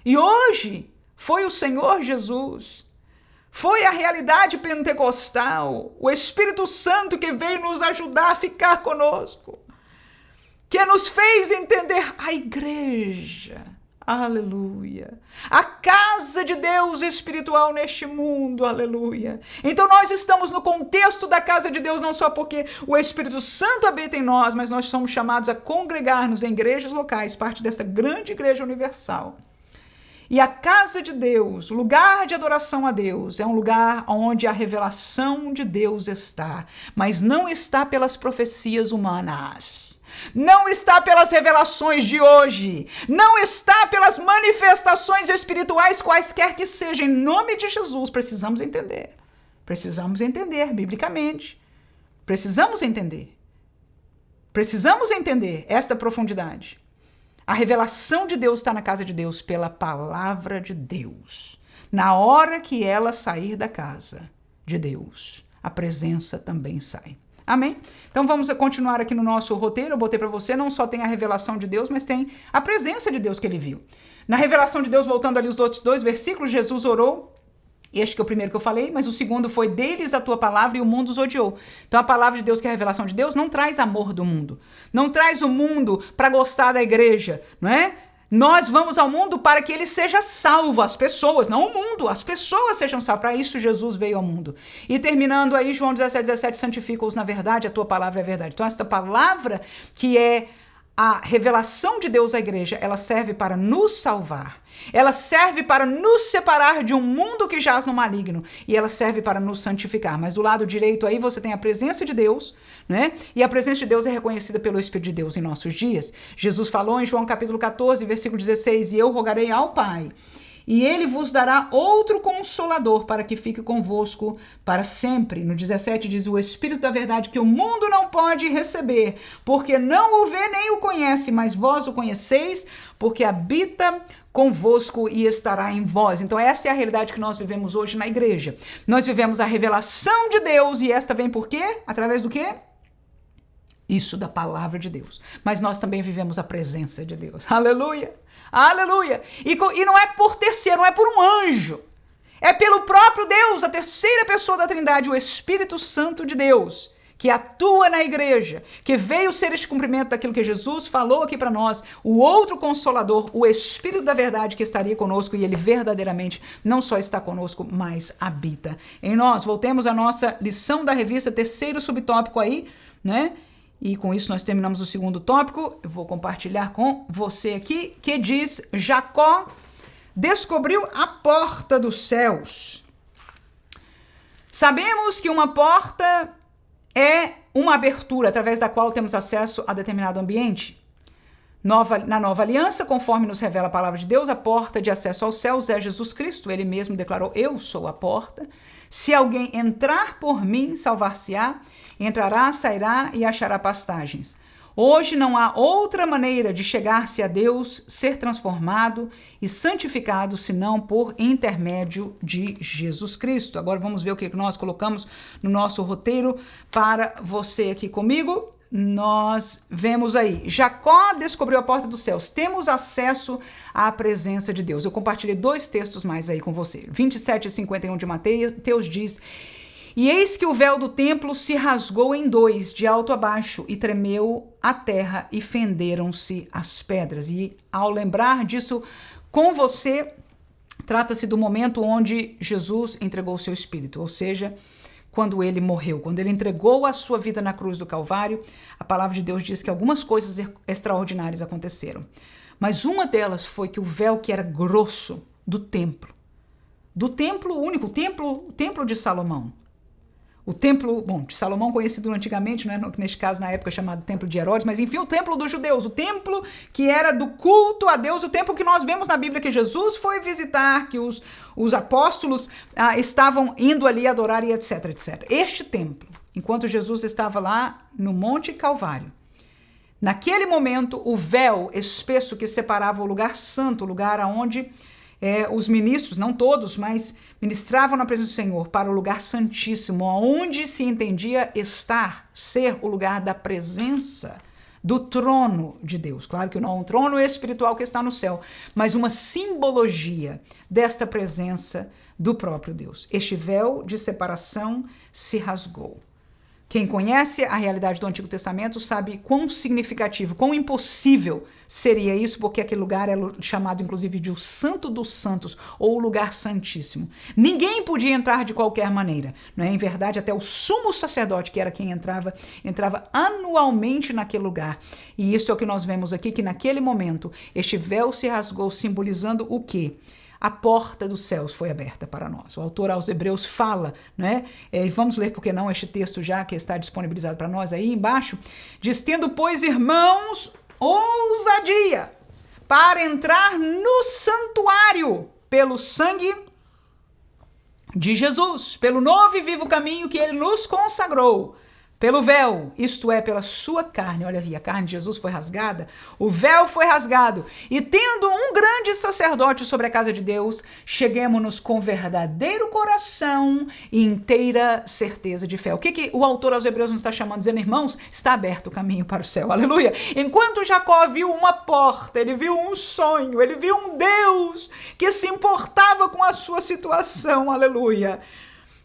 E hoje foi o Senhor Jesus, foi a realidade pentecostal, o Espírito Santo que veio nos ajudar a ficar conosco, que nos fez entender a igreja. Aleluia. A casa de Deus espiritual neste mundo. Aleluia. Então nós estamos no contexto da casa de Deus, não só porque o Espírito Santo habita em nós, mas nós somos chamados a congregar-nos em igrejas locais, parte desta grande igreja universal. E a casa de Deus, lugar de adoração a Deus, é um lugar onde a revelação de Deus está, mas não está pelas profecias humanas. Não está pelas revelações de hoje, não está pelas manifestações espirituais quaisquer que sejam. Em nome de Jesus, precisamos entender biblicamente, precisamos entender esta profundidade. A revelação de Deus está na casa de Deus pela palavra de Deus. Na hora que ela sair da casa de Deus, a presença também sai. Amém? Então vamos continuar aqui no nosso roteiro. Eu botei para você, não só tem a revelação de Deus, mas tem a presença de Deus que ele viu. Na revelação de Deus, voltando ali os outros 2 versículos, Jesus orou. Este que é o primeiro que eu falei, mas o segundo foi: deles a tua palavra e o mundo os odiou. Então a palavra de Deus, que é a revelação de Deus, não traz amor do mundo. Não traz o mundo para gostar da igreja, não é? Nós vamos ao mundo para que ele seja salvo, as pessoas, não o mundo, as pessoas sejam salvas. Para isso Jesus veio ao mundo. E terminando aí, João 17, santifica-os na verdade, a tua palavra é a verdade. Então esta palavra, que é a revelação de Deus à igreja, ela serve para nos salvar. Ela serve para nos separar de um mundo que jaz no maligno. E ela serve para nos santificar. Mas do lado direito aí você tem a presença de Deus, né? E a presença de Deus é reconhecida pelo Espírito de Deus em nossos dias. Jesus falou em João capítulo 14, versículo 16: e eu rogarei ao Pai, e ele vos dará outro consolador para que fique convosco para sempre. No 17 diz: o Espírito da verdade, que o mundo não pode receber, porque não o vê nem o conhece, mas vós o conheceis, porque habita convosco e estará em vós. Então essa é a realidade que nós vivemos hoje na igreja. Nós vivemos a revelação de Deus, e esta vem por quê? Através do quê? Isso, da palavra de Deus. Mas nós também vivemos a presença de Deus. Aleluia! Aleluia! E não é por terceiro, não é por um anjo. É pelo próprio Deus, a terceira pessoa da Trindade, o Espírito Santo de Deus, que atua na igreja, que veio ser este cumprimento daquilo que Jesus falou aqui para nós, o outro Consolador, o Espírito da verdade, que estaria conosco, e ele verdadeiramente não só está conosco, mas habita em nós. Voltemos à nossa lição da revista, terceiro subtópico aí, né? E com isso nós terminamos o segundo tópico. Eu vou compartilhar com você aqui, que diz: Jacó descobriu a porta dos céus. Sabemos que uma porta é uma abertura através da qual temos acesso a determinado ambiente. Na nova aliança, conforme nos revela a palavra de Deus, a porta de acesso aos céus é Jesus Cristo. Ele mesmo declarou: eu sou a porta. Se alguém entrar por mim, salvar-se-á, entrará, sairá e achará pastagens. Hoje não há outra maneira de chegar-se a Deus, ser transformado e santificado, senão por intermédio de Jesus Cristo. Agora vamos ver o que nós colocamos no nosso roteiro para você aqui comigo. nós vemos aí, Jacó descobriu a porta dos céus, temos acesso à presença de Deus. Eu compartilhei 2 textos mais aí com você. 27 e 51 de Mateus diz: e eis que o véu do templo se rasgou em 2, de alto a baixo, e tremeu a terra, e fenderam-se as pedras. E ao lembrar disso com você, trata-se do momento onde Jesus entregou o seu espírito, ou seja, quando ele morreu, quando ele entregou a sua vida na cruz do Calvário. A palavra de Deus diz que algumas coisas extraordinárias aconteceram. Mas uma delas foi que o véu que era grosso do templo único, o templo de Salomão, o templo, de Salomão, conhecido antigamente, né, neste caso na época chamado Templo de Herodes, mas enfim, o templo dos judeus, o templo que era do culto a Deus, o templo que nós vemos na Bíblia que Jesus foi visitar, que os apóstolos estavam indo ali adorar e etc, etc. Este templo, enquanto Jesus estava lá no Monte Calvário, naquele momento, o véu espesso que separava o lugar santo, o lugar onde os ministros, não todos, mas ministravam na presença do Senhor, para o lugar santíssimo, onde se entendia ser o lugar da presença do trono de Deus. Claro que não é um trono espiritual que está no céu, mas uma simbologia desta presença do próprio Deus. Este véu de separação se rasgou. Quem conhece a realidade do Antigo Testamento sabe quão significativo, quão impossível seria isso, porque aquele lugar é chamado, inclusive, de o Santo dos Santos, ou o lugar santíssimo. Ninguém podia entrar de qualquer maneira. Não é? Em verdade, até o sumo sacerdote, que era quem entrava anualmente naquele lugar. E isso é o que nós vemos aqui, que naquele momento, este véu se rasgou, simbolizando o quê? A porta dos céus foi aberta para nós. O autor aos Hebreus fala, né? E vamos ler, por que não, este texto já que está disponibilizado para nós aí embaixo. Diz: tendo, pois, irmãos, ousadia para entrar no santuário pelo sangue de Jesus, pelo novo e vivo caminho que ele nos consagrou, pelo véu, isto é, pela sua carne. Olha aí, a carne de Jesus foi rasgada, o véu foi rasgado, e tendo um grande sacerdote sobre a casa de Deus, cheguemo-nos com verdadeiro coração e inteira certeza de fé. O que o autor aos Hebreus nos está chamando, dizendo: irmãos, está aberto o caminho para o céu, aleluia. Enquanto Jacó viu uma porta, ele viu um sonho, ele viu um Deus que se importava com a sua situação, aleluia.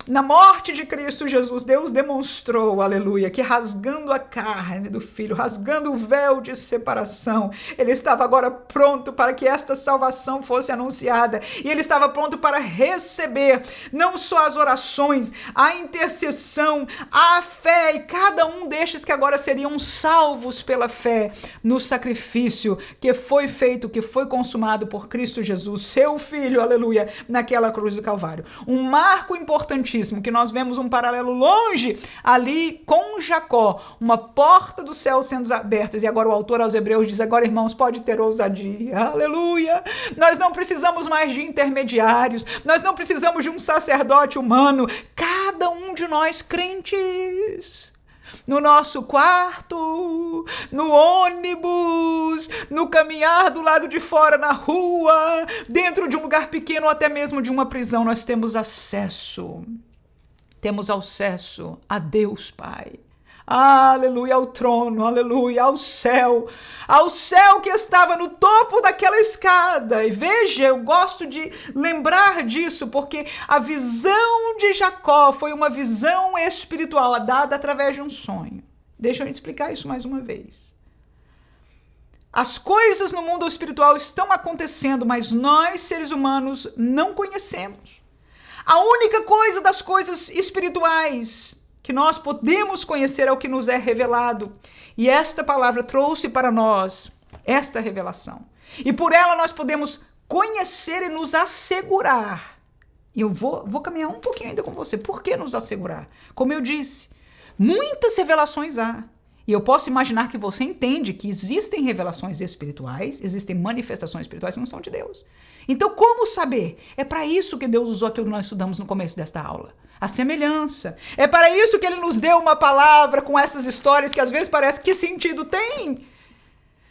Na morte de Cristo Jesus, Deus demonstrou, aleluia, que rasgando a carne do Filho, rasgando o véu de separação, ele estava agora pronto para que esta salvação fosse anunciada, e ele estava pronto para receber não só as orações, a intercessão, a fé, e cada um destes que agora seriam salvos pela fé no sacrifício que foi feito, que foi consumado por Cristo Jesus, seu Filho, aleluia, naquela cruz do Calvário. Um marco importantíssimo, que nós vemos um paralelo longe ali com Jacó, uma porta do céu sendo aberta, e agora o autor aos Hebreus diz: agora, irmãos, pode ter ousadia, aleluia, nós não precisamos mais de intermediários, nós não precisamos de um sacerdote humano, cada um de nós crentes, no nosso quarto, no ônibus, no caminhar do lado de fora na rua, dentro de um lugar pequeno ou até mesmo de uma prisão, nós temos acesso a Deus Pai. Aleluia, ao trono, aleluia, ao céu que estava no topo daquela escada. E veja, eu gosto de lembrar disso, porque a visão de Jacó foi uma visão espiritual dada através de um sonho. Deixa eu te explicar isso mais uma vez. As coisas no mundo espiritual estão acontecendo, mas nós, seres humanos, não conhecemos. A única coisa das coisas espirituais que nós podemos conhecer é o que nos é revelado. E esta palavra trouxe para nós esta revelação. E por ela nós podemos conhecer e nos assegurar. E eu vou caminhar um pouquinho ainda com você. Por que nos assegurar? Como eu disse, muitas revelações há. E eu posso imaginar que você entende que existem revelações espirituais, existem manifestações espirituais que não são de Deus. Então, como saber? É para isso que Deus usou aquilo que nós estudamos no começo desta aula. A semelhança. É para isso que ele nos deu uma palavra com essas histórias que às vezes parece que sentido tem.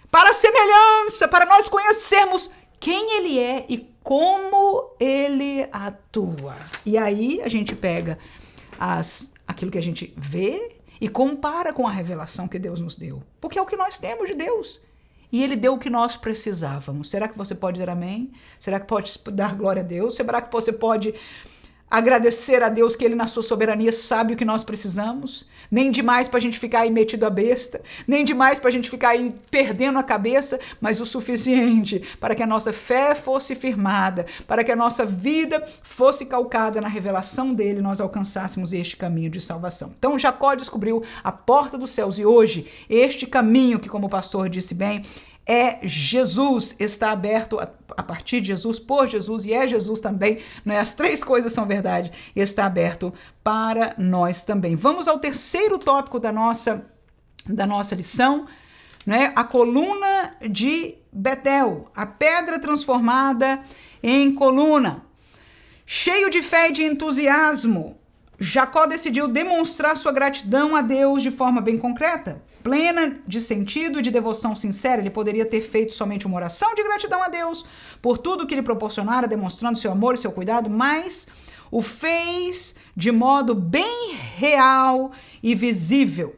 Para a semelhança, para nós conhecermos quem ele é e como ele atua. E aí a gente pega aquilo que a gente vê e compara com a revelação que Deus nos deu, porque é o que nós temos de Deus. E Ele deu o que nós precisávamos. Será que você pode dizer amém? Será que pode dar glória a Deus? Será que você pode agradecer a Deus que Ele na sua soberania sabe o que nós precisamos? Nem demais para a gente ficar aí metido a besta, nem demais para a gente ficar aí perdendo a cabeça, mas o suficiente para que a nossa fé fosse firmada, para que a nossa vida fosse calcada na revelação dEle, nós alcançássemos este caminho de salvação. Então Jacó descobriu a porta dos céus e hoje este caminho que, como o pastor disse bem, é Jesus, está aberto a partir de Jesus, por Jesus, e é Jesus também, né? As três coisas são verdade, e está aberto para nós também. Vamos ao terceiro tópico da nossa lição, né? A coluna de Betel, a pedra transformada em coluna. Cheio de fé e de entusiasmo, Jacó decidiu demonstrar sua gratidão a Deus de forma bem concreta, plena de sentido e de devoção sincera. Ele poderia ter feito somente uma oração de gratidão a Deus por tudo que lhe proporcionara, demonstrando seu amor e seu cuidado, mas o fez de modo bem real e visível.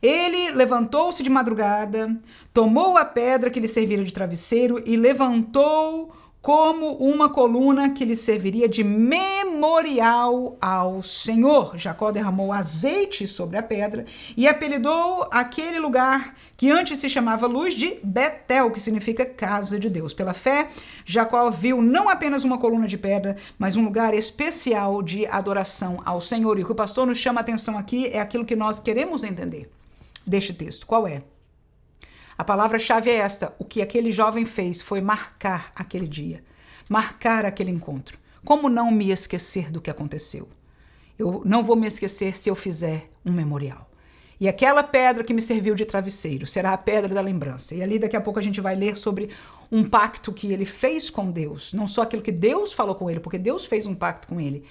Ele levantou-se de madrugada, tomou a pedra que lhe servira de travesseiro e levantou como uma coluna que lhe serviria de memorial ao Senhor. Jacó derramou azeite sobre a pedra e apelidou aquele lugar que antes se chamava Luz de Betel, que significa casa de Deus. Pela fé, Jacó viu não apenas uma coluna de pedra, mas um lugar especial de adoração ao Senhor. E o que o pastor nos chama a atenção aqui é aquilo que nós queremos entender deste texto. Qual é? A palavra-chave é esta: o que aquele jovem fez foi marcar aquele dia, marcar aquele encontro. Como não me esquecer do que aconteceu? Eu não vou me esquecer se eu fizer um memorial. E aquela pedra que me serviu de travesseiro será a pedra da lembrança. E ali daqui a pouco a gente vai ler sobre um pacto que ele fez com Deus. Não só aquilo que Deus falou com ele, porque Deus fez um pacto com ele,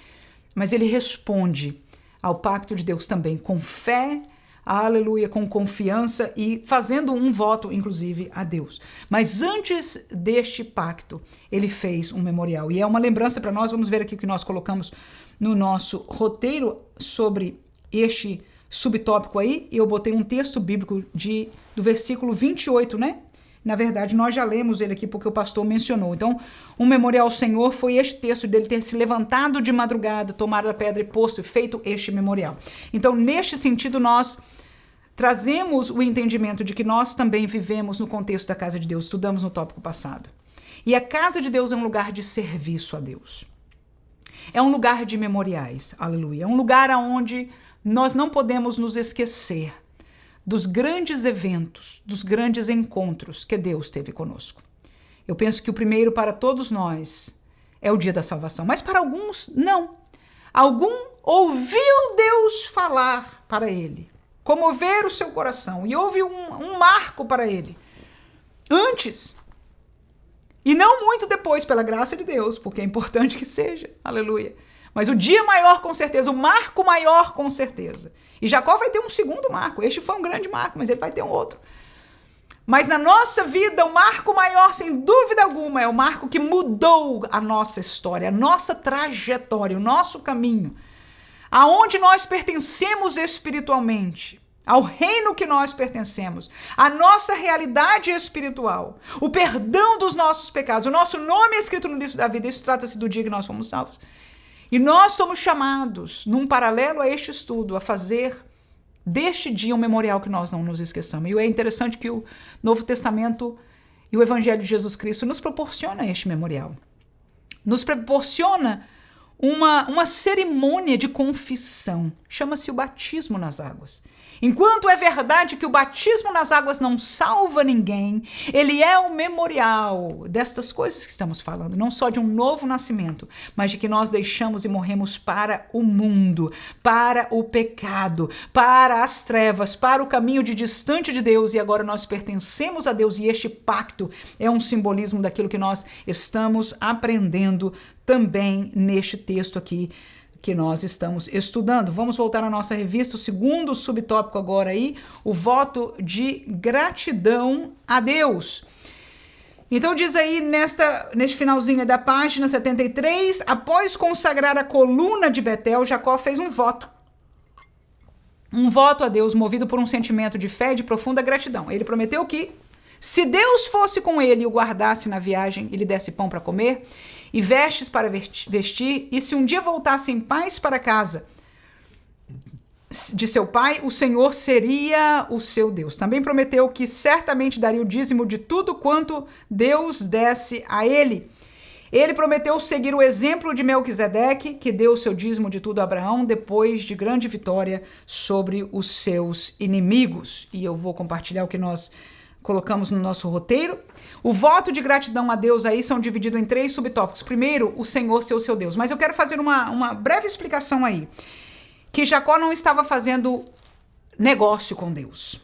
mas ele responde ao pacto de Deus também com fé, aleluia, com confiança e fazendo um voto, inclusive, a Deus. Mas antes deste pacto, ele fez um memorial. E é uma lembrança para nós. Vamos ver aqui o que nós colocamos no nosso roteiro sobre este subtópico aí. Eu botei um texto bíblico do versículo 28, né? Na verdade, nós já lemos ele aqui porque o pastor mencionou. Então, um memorial ao Senhor foi este texto dele ter se levantado de madrugada, tomado a pedra e posto e feito este memorial. Então, neste sentido, nós trazemos o entendimento de que nós também vivemos no contexto da casa de Deus. Estudamos no tópico passado. E a casa de Deus é um lugar de serviço a Deus. É um lugar de memoriais, aleluia. É um lugar onde nós não podemos nos esquecer dos grandes eventos, dos grandes encontros que Deus teve conosco. Eu penso que o primeiro para todos nós é o dia da salvação, mas para alguns não. Algum ouviu Deus falar para ele, comover o seu coração, e houve um marco para ele antes, e não muito depois, pela graça de Deus, porque é importante que seja, aleluia. Mas o dia maior, com certeza, o marco maior, com certeza. E Jacó vai ter um segundo marco. Este foi um grande marco, mas ele vai ter um outro. Mas na nossa vida, o marco maior, sem dúvida alguma, é o marco que mudou a nossa história, a nossa trajetória, o nosso caminho. Aonde nós pertencemos espiritualmente, ao reino que nós pertencemos, a nossa realidade espiritual, o perdão dos nossos pecados, o nosso nome é escrito no livro da vida. Isso trata-se do dia que nós fomos salvos. E nós somos chamados, num paralelo a este estudo, a fazer deste dia um memorial que nós não nos esqueçamos. E é interessante que o Novo Testamento e o Evangelho de Jesus Cristo nos proporciona este memorial. Nos proporciona uma cerimônia de confissão. Chama-se o batismo nas águas. Enquanto é verdade que o batismo nas águas não salva ninguém, ele é o memorial destas coisas que estamos falando, não só de um novo nascimento, mas de que nós deixamos e morremos para o mundo, para o pecado, para as trevas, para o caminho de distante de Deus, e agora nós pertencemos a Deus, e este pacto é um simbolismo daquilo que nós estamos aprendendo também neste texto aqui que nós estamos estudando. Vamos voltar à nossa revista, o segundo subtópico agora aí, o voto de gratidão a Deus. Então diz aí neste finalzinho da página 73, após consagrar a coluna de Betel, Jacó fez um voto. um voto a Deus movido por um sentimento de fé e de profunda gratidão. Ele prometeu que, se Deus fosse com ele e o guardasse na viagem, e lhe desse pão para comer e vestes para vestir, e se um dia voltasse em paz para casa de seu pai, o Senhor seria o seu Deus. Também prometeu que certamente daria o dízimo de tudo quanto Deus desse a ele. Ele prometeu seguir o exemplo de Melquisedeque, que deu o seu dízimo de tudo a Abraão depois de grande vitória sobre os seus inimigos. E eu vou compartilhar o que nós colocamos no nosso roteiro. O voto de gratidão a Deus aí são divididos em 3 subtópicos. Primeiro, o Senhor ser o seu Deus. Mas eu quero fazer uma breve explicação aí. Que Jacó não estava fazendo negócio com Deus.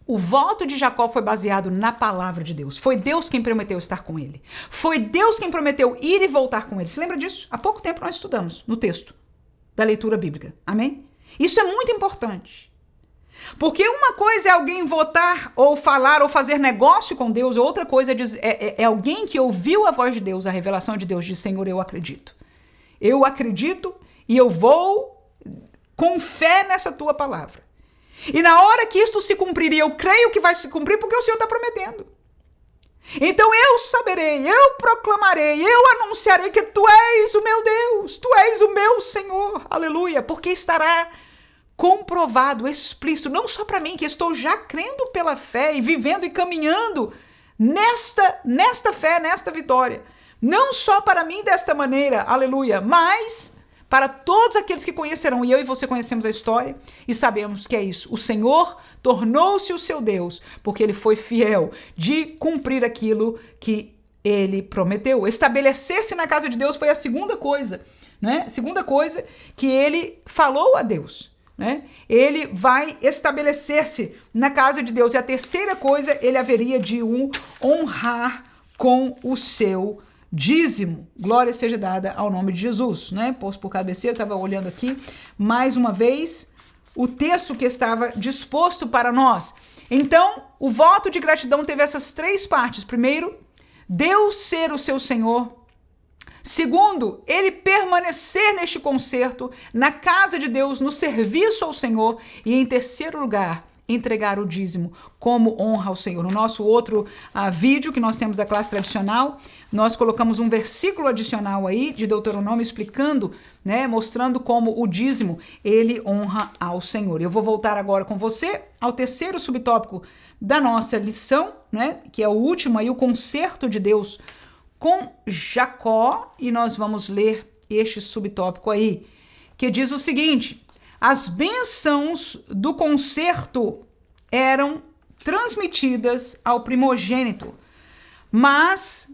O voto de Jacó foi baseado na palavra de Deus. Foi Deus quem prometeu estar com ele. Foi Deus quem prometeu ir e voltar com ele. Se lembra disso? Há pouco tempo nós estudamos no texto da leitura bíblica. Amém? Isso é muito importante. Porque uma coisa é alguém votar ou falar ou fazer negócio com Deus, outra coisa é alguém que ouviu a voz de Deus, a revelação de Deus, diz: Senhor, eu acredito. Eu acredito e eu vou com fé nessa tua palavra. E na hora que isto se cumprir, e eu creio que vai se cumprir porque o Senhor está prometendo. Então eu saberei, eu proclamarei, eu anunciarei que tu és o meu Deus, tu és o meu Senhor, aleluia, porque estará comprovado, explícito, não só para mim, que estou já crendo pela fé e vivendo e caminhando nesta fé, nesta vitória. Não só para mim desta maneira, aleluia, mas para todos aqueles que conhecerão, e eu e você conhecemos a história e sabemos que é isso. O Senhor tornou-se o seu Deus, porque ele foi fiel de cumprir aquilo que ele prometeu. Estabelecer-se na casa de Deus foi a segunda coisa, né? Segunda coisa que ele falou a Deus, né? Ele vai estabelecer-se na casa de Deus. E a terceira coisa, ele haveria de o honrar com o seu dízimo. Glória seja dada ao nome de Jesus, né? Posto por cabeceira, estava olhando aqui mais uma vez o texto que estava disposto para nós. Então, o voto de gratidão teve essas 3 partes. Primeiro, Deus ser o seu Senhor. Segundo, ele permanecer neste concerto, na casa de Deus, no serviço ao Senhor. E em terceiro lugar, entregar o dízimo como honra ao Senhor. No nosso outro vídeo que nós temos da classe tradicional, nós colocamos um versículo adicional aí de Deuteronômio explicando, né, mostrando como o dízimo, ele honra ao Senhor. Eu vou voltar agora com você ao terceiro subtópico da nossa lição, né, que é o último aí, o concerto de Deus com Jacó, e nós vamos ler este subtópico aí, que diz o seguinte: as bênçãos do concerto eram transmitidas ao primogênito, mas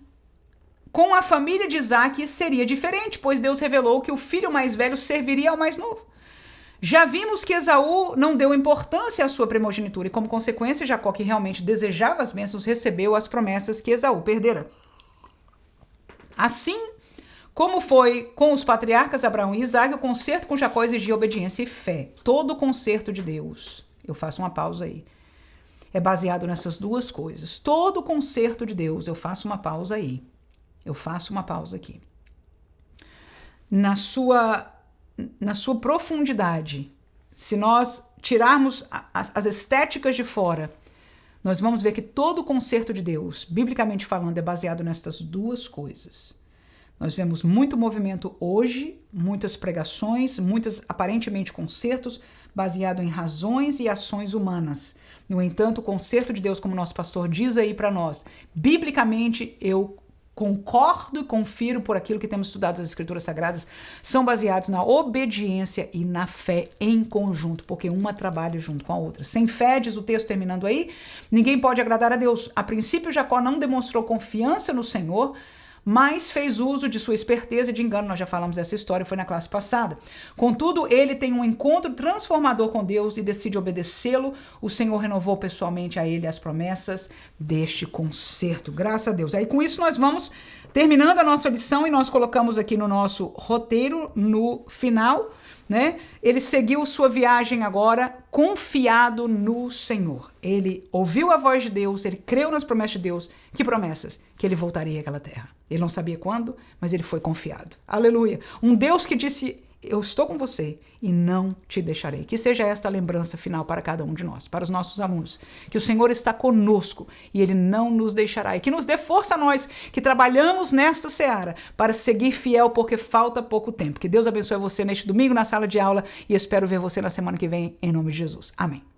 com a família de Isaac seria diferente, pois Deus revelou que o filho mais velho serviria ao mais novo. Já vimos que Esaú não deu importância à sua primogenitura e, como consequência, Jacó, que realmente desejava as bênçãos, recebeu as promessas que Esaú perdera. Assim como foi com os patriarcas Abraão e Isaac, o concerto com Jacó exigia obediência e fé. Todo o concerto de Deus, eu faço uma pausa aí, é baseado nessas 2 coisas. Todo o concerto de Deus, eu faço uma pausa aí. Eu faço uma pausa aqui. Na sua profundidade, se nós tirarmos as estéticas de fora, nós vamos ver que todo o concerto de Deus, biblicamente falando, é baseado nessas 2 coisas. Nós vemos muito movimento hoje, muitas pregações, muitos aparentemente concertos baseado em razões e ações humanas. No entanto, o concerto de Deus, como nosso pastor diz aí para nós, biblicamente eu concordo e confiro por aquilo que temos estudado as Escrituras Sagradas, são baseados na obediência e na fé em conjunto, porque uma trabalha junto com a outra. Sem fé, diz o texto terminando aí, ninguém pode agradar a Deus. A princípio, Jacó não demonstrou confiança no Senhor, mas fez uso de sua esperteza e de engano. Nós já falamos dessa história, foi na classe passada. Contudo, ele tem um encontro transformador com Deus e decide obedecê-lo. O Senhor renovou pessoalmente a ele as promessas deste concerto. Graças a Deus. Aí com isso nós vamos terminando a nossa lição e nós colocamos aqui no nosso roteiro, no final, né? Ele seguiu sua viagem agora confiado no Senhor. Ele ouviu a voz de Deus, ele creu nas promessas de Deus. Que promessas? Que ele voltaria àquela terra. Ele não sabia quando, mas ele foi confiado. Aleluia. Um Deus que disse: eu estou com você e não te deixarei. Que seja esta a lembrança final para cada um de nós, para os nossos alunos, que o Senhor está conosco e Ele não nos deixará. E que nos dê força a nós que trabalhamos nesta seara para seguir fiel, porque falta pouco tempo. Que Deus abençoe você neste domingo na sala de aula e espero ver você na semana que vem, em nome de Jesus. Amém.